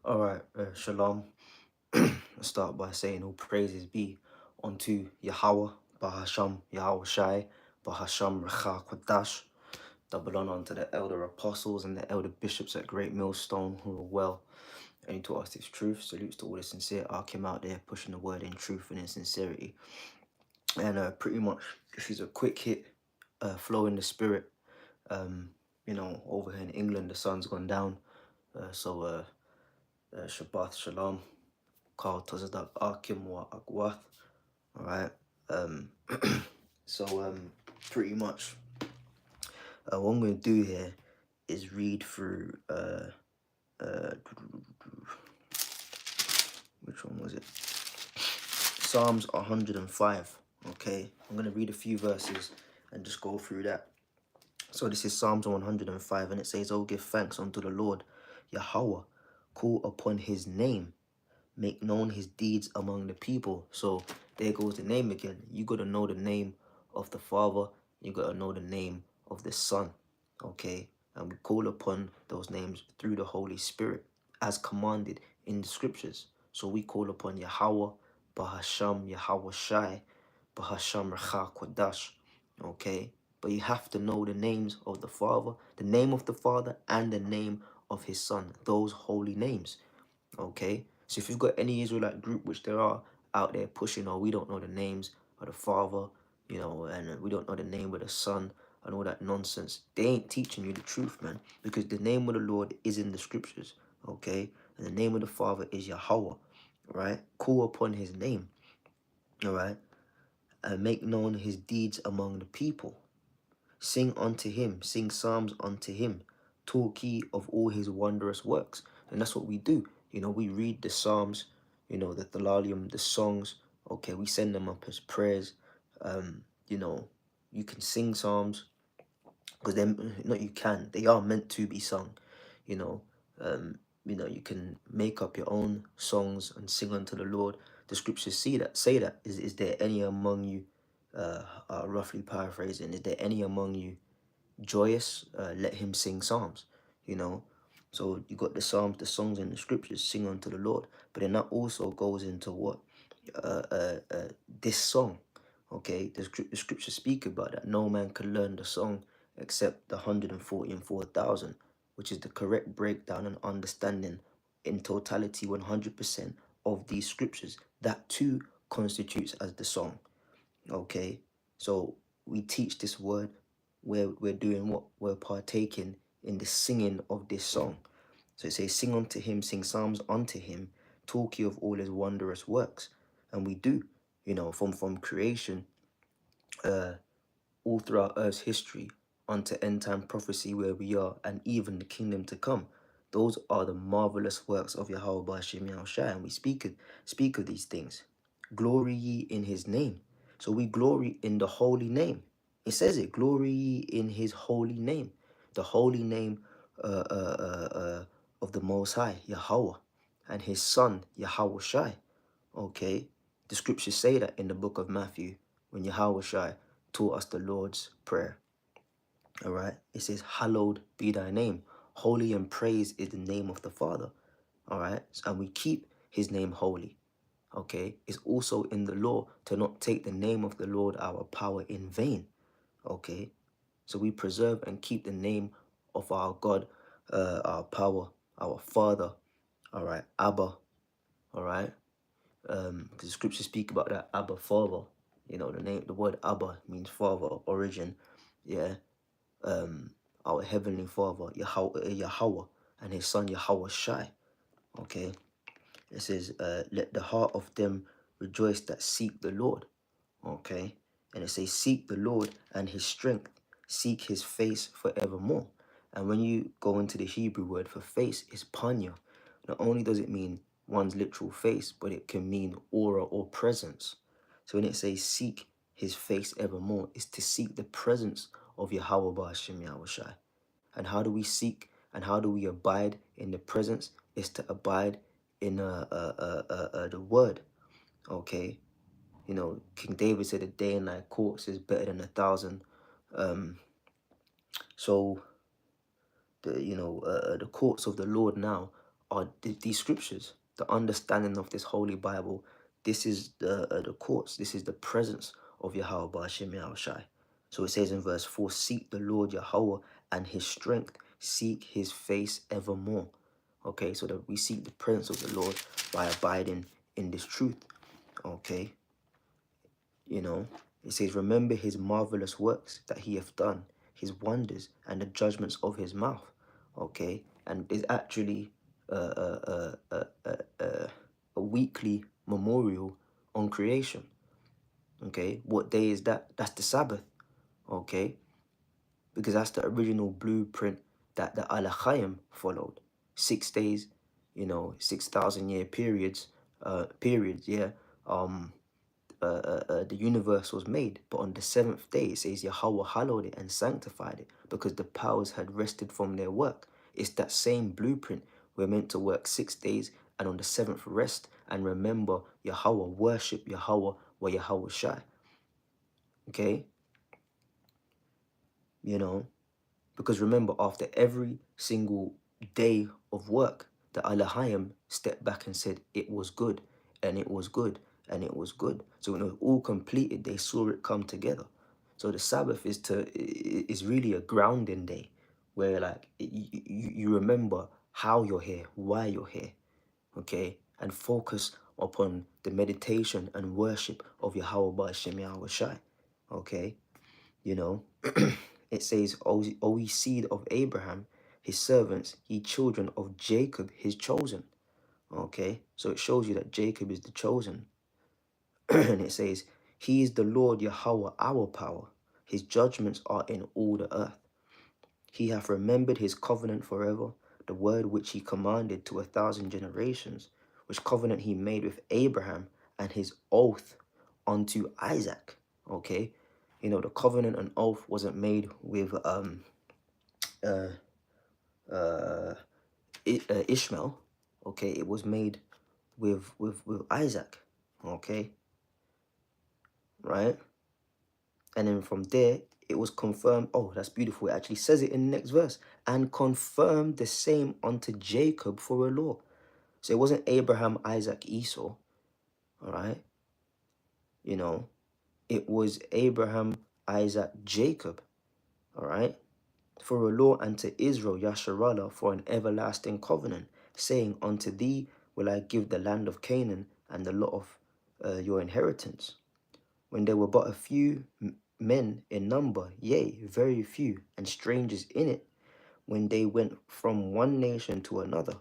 All right, shalom. Let's start by saying all praises be unto Yahweh, Bahasham, Yahweh Shai, Bahasham Recha Kodash. Double honor unto the elder apostles and the elder bishops at Great Millstone who are well and taught us this truth. Salutes to all the sincere Arkim out there pushing the word in truth and in sincerity. And pretty much, this is a quick hit, flow in the spirit. Over here in England, the sun's gone down. Shabbat Shalom. Called Tazadak Akim wa Akwath. Alright. Um pretty much what I'm gonna do here is read through which one was it? Psalms 105. Okay. I'm gonna read a few verses and just go through that. So this is Psalms 105 and it says, "Oh, give thanks unto the Lord, Yahweh, call upon his name. Make known his deeds among the people." So there goes the name again. You got to know the name of the Father. You got to know the name of the Son. Okay? And we call upon those names through the Holy Spirit as commanded in the scriptures. So we call upon Yahweh, Bahasham, Yahweh Shai, Bahasham Recha Kodash. Okay? But you have to know the names of the Father, the name of the Father and the name of his Son. Those holy names. Okay, so if you've got any Israelite group, which there are out there pushing, or we don't know the names of the Father, and we don't know the name of the Son and all that nonsense, they ain't teaching you the truth, man, because the name of the Lord is in the scriptures. Okay, and the name of the Father is Yahweh. Right, call upon his name. All right, and make known his deeds among the people. Sing unto him, sing psalms unto him, talk ye of all his wondrous works. And that's what we do. We read the psalms, the Thalalium, the songs. Okay, we send them up as prayers. You know, you can sing psalms because they're not, you can, they are meant to be sung. You know, you can make up your own songs and sing unto the Lord. The scriptures say that. Is there any among you, roughly paraphrasing, is there any among you joyous? Let him sing psalms. So you got the psalms, the songs in the scriptures, sing unto the Lord. But then that also goes into what? This song. Okay, the scriptures speak about that. No man can learn the song except the 144,000, which is the correct breakdown and understanding in totality 100% of these scriptures. That too constitutes as the song. Okay, so we teach this word. We're doing what? We're partaking in the singing of this song. So it says, "Sing unto him, sing psalms unto him, talk ye of all his wondrous works." And we do, from creation, all throughout Earth's history, unto end time prophecy where we are, and even the kingdom to come. Those are the marvelous works of Yahweh Ba'ashem Yahushua, and we speak of these things. Glory ye in his name. So we glory in the holy name. It says it, glory ye in his holy name. The holy name of the Most High, Yahweh, and his son, Yahweh Shai. Okay, the scriptures say that in the book of Matthew, when Yahweh Shai taught us the Lord's Prayer. All right, it says, "Hallowed be thy name." Holy and praised is the name of the Father. All right, and we keep his name holy. Okay, it's also in the law to not take the name of the Lord our power in vain. Okay, so we preserve and keep the name of our God, our power, our Father. All right, Abba. All right, because the scriptures speak about that Abba, Father. The word Abba means father, origin. Yeah, our heavenly Father, Yahweh, and his son Yahweh Shai. Okay, it says, "Let the heart of them rejoice that seek the Lord." Okay, and it says, "Seek the Lord and his strength, seek his face forevermore." And when you go into the Hebrew word for face, is panya. Not only does it mean one's literal face, but it can mean aura or presence. So when it says seek his face evermore, it's to seek the presence of Yahweh Ba'ashem Yahushai. And how do we seek and how do we abide in the presence? Is to abide in the word. Okay, King David said, "A day in thy courts is better than 1,000." So the courts of the Lord now are these scriptures, the understanding of this holy Bible. This is the courts. This is the presence of Yahweh Ba'ashem Yahushai. So it says in verse 4, seek the Lord Yahweh and his strength, seek his face evermore. Okay, so that we seek the presence of the Lord by abiding in this truth. Okay, you know, it says, remember his marvelous works that he hath done, his wonders and the judgments of his mouth. Okay, and it's actually a weekly memorial on creation. Okay, what day is that? That's the Sabbath. Okay, because that's the original blueprint that the Al Chaim followed. 6 days, you know, 6,000 year periods, yeah. The universe was made, but on the seventh day it says Yahweh hallowed it and sanctified it because the powers had rested from their work. It's that same blueprint. We're meant to work 6 days and on the seventh rest and remember Yahweh, worship Yahweh wa Yahweh Shai. Okay, you know, because remember, after every single day of work, the Alahayim stepped back and said, it was good, and it was good, and it was good. So when it was all completed, they saw it come together. So the Sabbath is really a grounding day where like you remember how you're here, why you're here, okay? And focus upon the meditation and worship of Yahweh Ba'ashem Yahweh Shai, okay? You know, it says, O ye seed of Abraham, his servants, ye children of Jacob, his chosen. Okay, so it shows you that Jacob is the chosen. And it says, he is the Lord Yahweh, our power. His judgments are in all the earth. He hath remembered his covenant forever, the word which he commanded to 1,000 generations, which covenant he made with Abraham, and his oath unto Isaac. Okay, you know, the covenant and oath wasn't made with Ishmael. Okay, it was made with Isaac. Okay, right? And then from there, it was confirmed. Oh, that's beautiful. It actually says it in the next verse. And confirmed the same unto Jacob for a law. So it wasn't Abraham, Isaac, Esau. All right. You know, it was Abraham, Isaac, Jacob. All right. For a law unto Israel, Yasharallah, for an everlasting covenant, saying, unto thee will I give the land of Canaan and the lot of your inheritance. When there were but a few men in number, yea, very few, and strangers in it, when they went from one nation to another,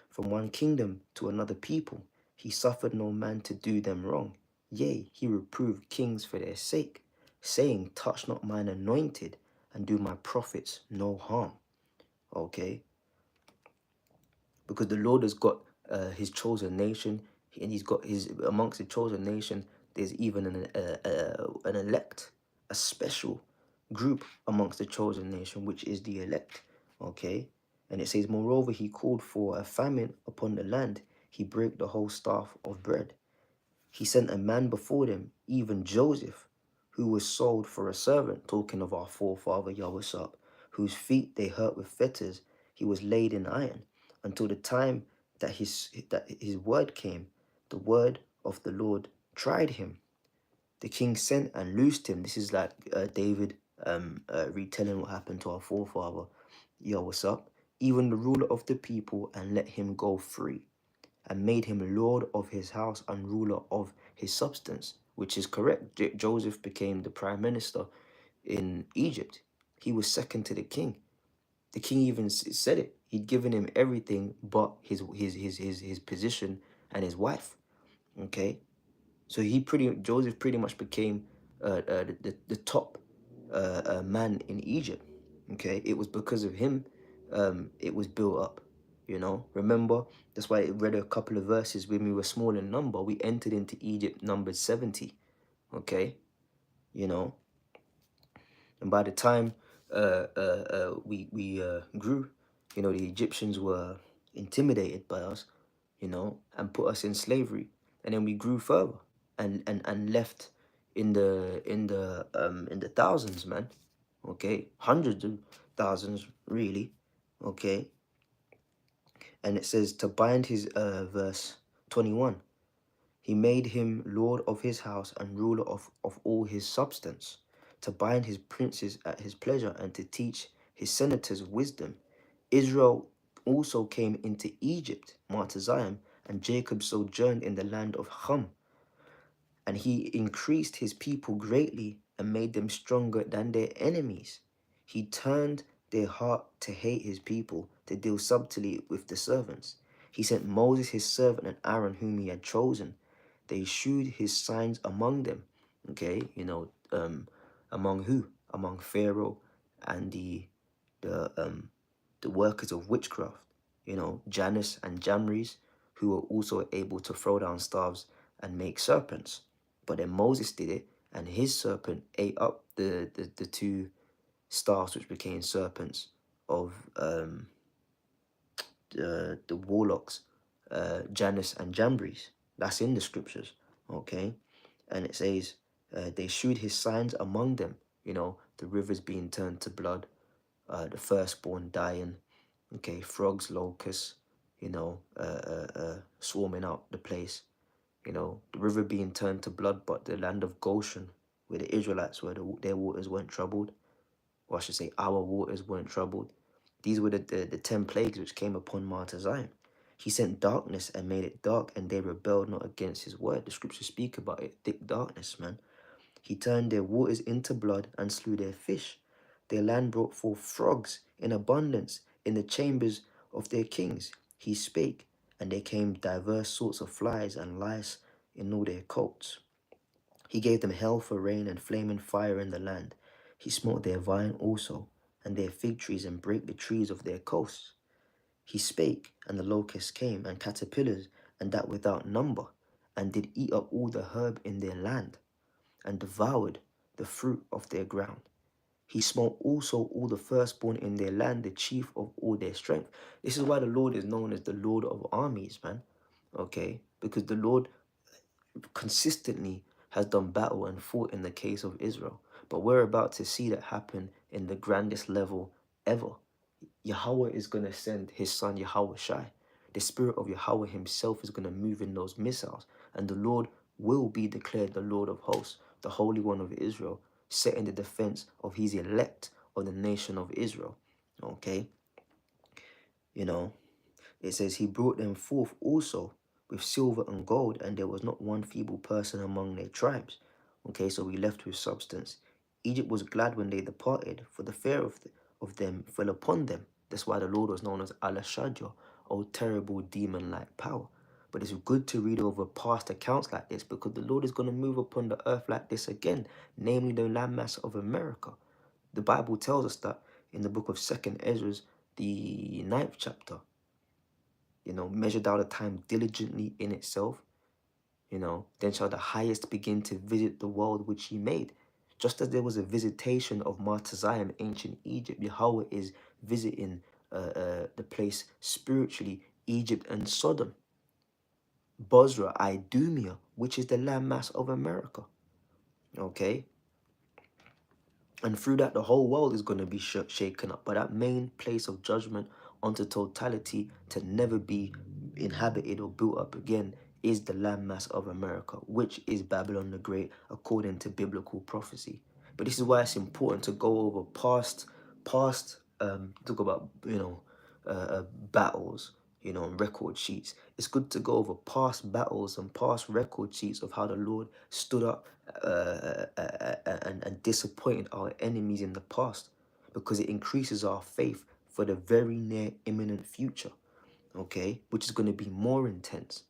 from one kingdom to another people, he suffered no man to do them wrong. Yea, he reproved kings for their sake, saying, touch not mine anointed, and do my prophets no harm. Okay? Because the Lord has got his chosen nation, and he's got his, amongst the chosen nation, there's even an elect, a special group amongst the chosen nation, which is the elect. Okay? And it says, moreover, he called for a famine upon the land. He brake the whole staff of bread. He sent a man before them, even Joseph, who was sold for a servant, talking of our forefather Yahweh, whose feet they hurt with fetters. He was laid in iron until the time that his word came. The word of the Lord tried him. The king sent and loosed him. This is like David retelling what happened to our forefather Yahweh, even the ruler of the people, and let him go free, and made him lord of his house and ruler of his substance, which is correct. Joseph became the prime minister in Egypt. He was second to the king. The king even said it. He'd given him everything but his position and his wife. Okay, so Joseph pretty much became the top man in Egypt. Okay, it was because of him. It was built up. You know, remember, that's why I read a couple of verses. When we were small in number, we entered into Egypt numbered 70. Okay, you know, and by the time we grew, you know, the Egyptians were intimidated by us, you know, and put us in slavery. And then we grew further and left in the thousands, man. Okay, hundreds of thousands, really. Okay, And it says to bind his, verse 21, he made him lord of his house and ruler of all his substance, to bind his princes at his pleasure and to teach his senators wisdom. Israel also came into Egypt, Martezayim, and Jacob sojourned in the land of Ham. And he increased his people greatly and made them stronger than their enemies. He turned their heart to hate his people, to deal subtly with the servants. He sent Moses his servant and Aaron whom he had chosen. They shewed his signs among them. Okay, among who? Among Pharaoh and the workers of witchcraft. Janus and Jambres, who were also able to throw down staves and make serpents. But then Moses did it, and his serpent ate up the two staffs which became serpents of the warlocks, Janus and Jambres. That's in the scriptures, okay? And it says, they shewed his signs among them, the rivers being turned to blood, the firstborn dying, okay, frogs, locusts, swarming out the place, the river being turned to blood, but the land of Goshen, where the Israelites were, their waters weren't troubled, or I should say our waters weren't troubled. These were the 10 plagues which came upon Martezayim. He sent darkness and made it dark, and they rebelled not against his word. The scriptures speak about it, thick darkness, man. He turned their waters into blood and slew their fish. Their land brought forth frogs in abundance in the chambers of their kings. He spake, and there came diverse sorts of flies and lice in all their coats. He gave them hell for rain and flaming fire in the land. He smote their vine also, and their fig trees, and brake the trees of their coasts. He spake, and the locusts came, and caterpillars, and that without number, and did eat up all the herb in their land, and devoured the fruit of their ground. He smote also all the firstborn in their land, the chief of all their strength. This is why the Lord is known as the Lord of armies, man. Okay? Because the Lord consistently has done battle and fought in the case of Israel. But we're about to see that happen in the grandest level ever. Yahweh is going to send his son Yahweh Shai. The spirit of Yahweh himself is going to move in those missiles. And the Lord will be declared the Lord of hosts, the Holy One of Israel, set in the defense of his elect of the nation of Israel. Okay? It says he brought them forth also with silver and gold, and there was not one feeble person among their tribes. Okay, so we left with substance. Egypt was glad when they departed, for the fear of them fell upon them. That's why the Lord was known as Al-Ashadja, O terrible demon-like power. But it's good to read over past accounts like this, because the Lord is going to move upon the earth like this again, namely the landmass of America. The Bible tells us that in the book of 2nd Ezra, the 9th chapter, measured out a time diligently in itself, then shall the highest begin to visit the world which he made. Just as there was a visitation of Martezayim, ancient Egypt, Yahweh is visiting the place spiritually, Egypt and Sodom. Bozrah, Idumea, which is the landmass of America. Okay? And through that, the whole world is going to be shaken up. But that main place of judgment onto totality to never be inhabited or built up again is the landmass of America, which is Babylon the Great, according to biblical prophecy. But this is why it's important to go over past talk about, battles, and record sheets. It's good to go over past battles and past record sheets of how the Lord stood up and disappointed our enemies in the past, because it increases our faith for the very near imminent future, okay, which is going to be more intense.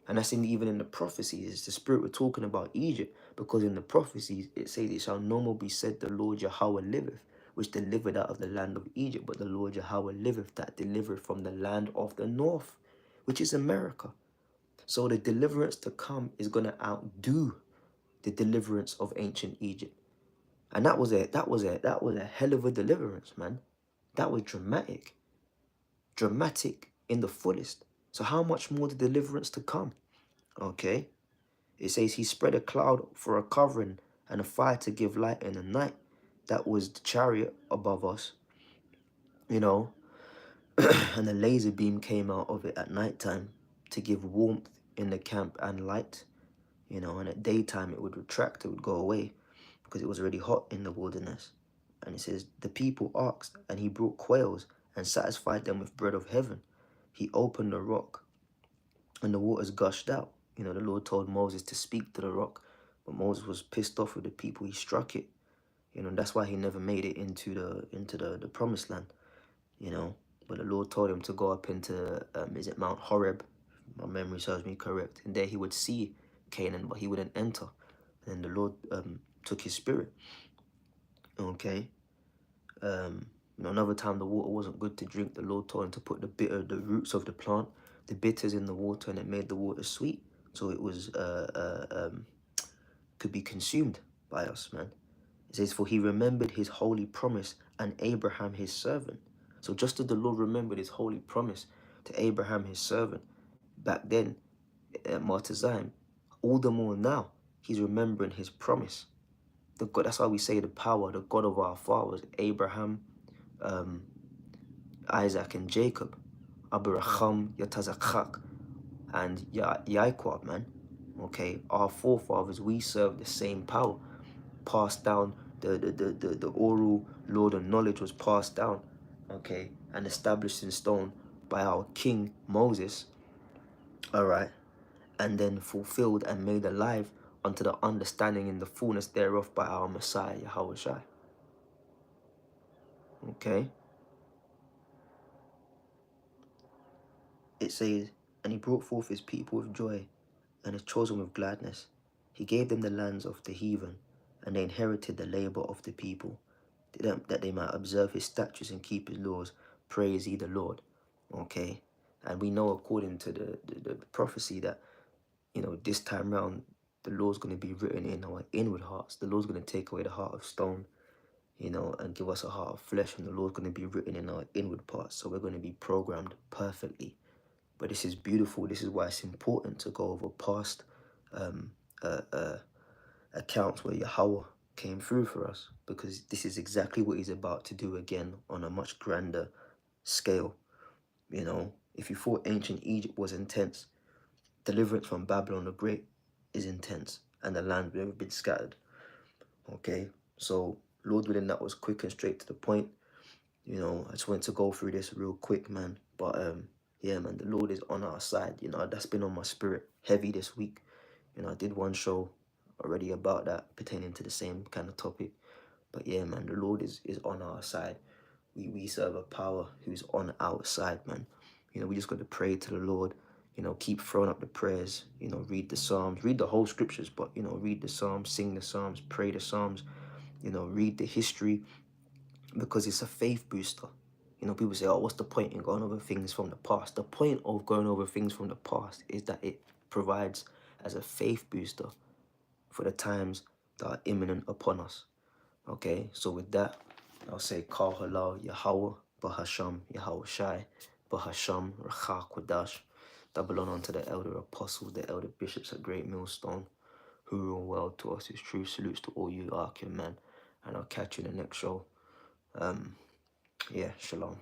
And that's even in the prophecies. It's the spirit we're talking about Egypt, because in the prophecies it says, it shall no more be said the Lord Yahweh liveth, which delivered out of the land of Egypt, but the Lord Yahweh liveth, that delivered from the land of the north, which is America. So the deliverance to come is going to outdo the deliverance of ancient Egypt. And that was a hell of a deliverance, man. That was dramatic. Dramatic in the fullest. So how much more the deliverance to come? Okay. It says he spread a cloud for a covering and a fire to give light in the night. That was the chariot above us. And a laser beam came out of it at night time to give warmth in the camp and light, you know, and at daytime it would retract, it would go away because it was already hot in the wilderness. And it says, the people asked, and he brought quails and satisfied them with bread of heaven. He opened the rock and the waters gushed out. You know, the Lord told Moses to speak to the rock, but Moses was pissed off with the people. He struck it. You know, that's why he never made it into the promised land, you know. But the Lord told him to go up into, is it Mount Horeb? My memory serves me correct. And there he would see Canaan, but he wouldn't enter. And the Lord took his spirit. Okay. You know, another time the water wasn't good to drink, the Lord told him to put the roots of the plant, the bitters in the water, and it made the water sweet. So it was could be consumed by us, man. It says, for he remembered his holy promise and Abraham his servant. So just as the Lord remembered his holy promise to Abraham his servant back then at Mount Zion, all the more now he's remembering his promise. The God, that's why we say the power, the God of our fathers, Abraham, Isaac and Jacob, Abraham, Yatazakak, and Yaquab, man. Okay, our forefathers, we serve the same power, passed down. The oral law and knowledge was passed down, okay, and established in stone by our king Moses, all right, and then fulfilled and made alive unto the understanding in the fullness thereof by our Messiah, Yahushua. Okay. It says, and he brought forth his people with joy, and his chosen with gladness. He gave them the lands of the heathen, and they inherited the labor of the people, that they might observe his statutes and keep his laws. Praise ye the Lord. Okay. And we know according to the prophecy that, you know, this time round, the law's going to be written in our inward hearts. The Lord's going to take away the heart of stone, you know, and give us a heart of flesh. And the Lord's going to be written in our inward parts. So we're going to be programmed perfectly. But this is beautiful. This is why it's important to go over past accounts where Yahweh came through for us, because this is exactly what he's about to do again on a much grander scale. You know, if you thought ancient Egypt was intense, deliverance from Babylon the Great is intense, and the land will never been scattered. Okay, so Lord willing, that was quick and straight to the point. You know, I just wanted to go through this real quick, man. But yeah, man, the Lord is on our side. You know, that's been on my spirit heavy this week. You know, I did one show already about that, pertaining to the same kind of topic. But yeah, man, the Lord is on our side. We serve a power who's on our side, man. You know, we just got to pray to the Lord. You know, keep throwing up the prayers. You know, read the Psalms, read the whole scriptures, but, you know, read the Psalms, sing the Psalms, pray the Psalms. You know, read the history, because it's a faith booster. You know, people say, oh, what's the point in going over things from the past? The point of going over things from the past is that it provides as a faith booster for the times that are imminent upon us. Okay, so with that, I'll say, Kal Halal Yahweh, Bahasham Yahweh Shai, Bahasham Racha Kodash. Double on to the elder apostles, the elder bishops at Great Millstone, who rule well to us. Is true salutes to all you Arkin men, and I'll catch you in the next show. Yeah, shalom.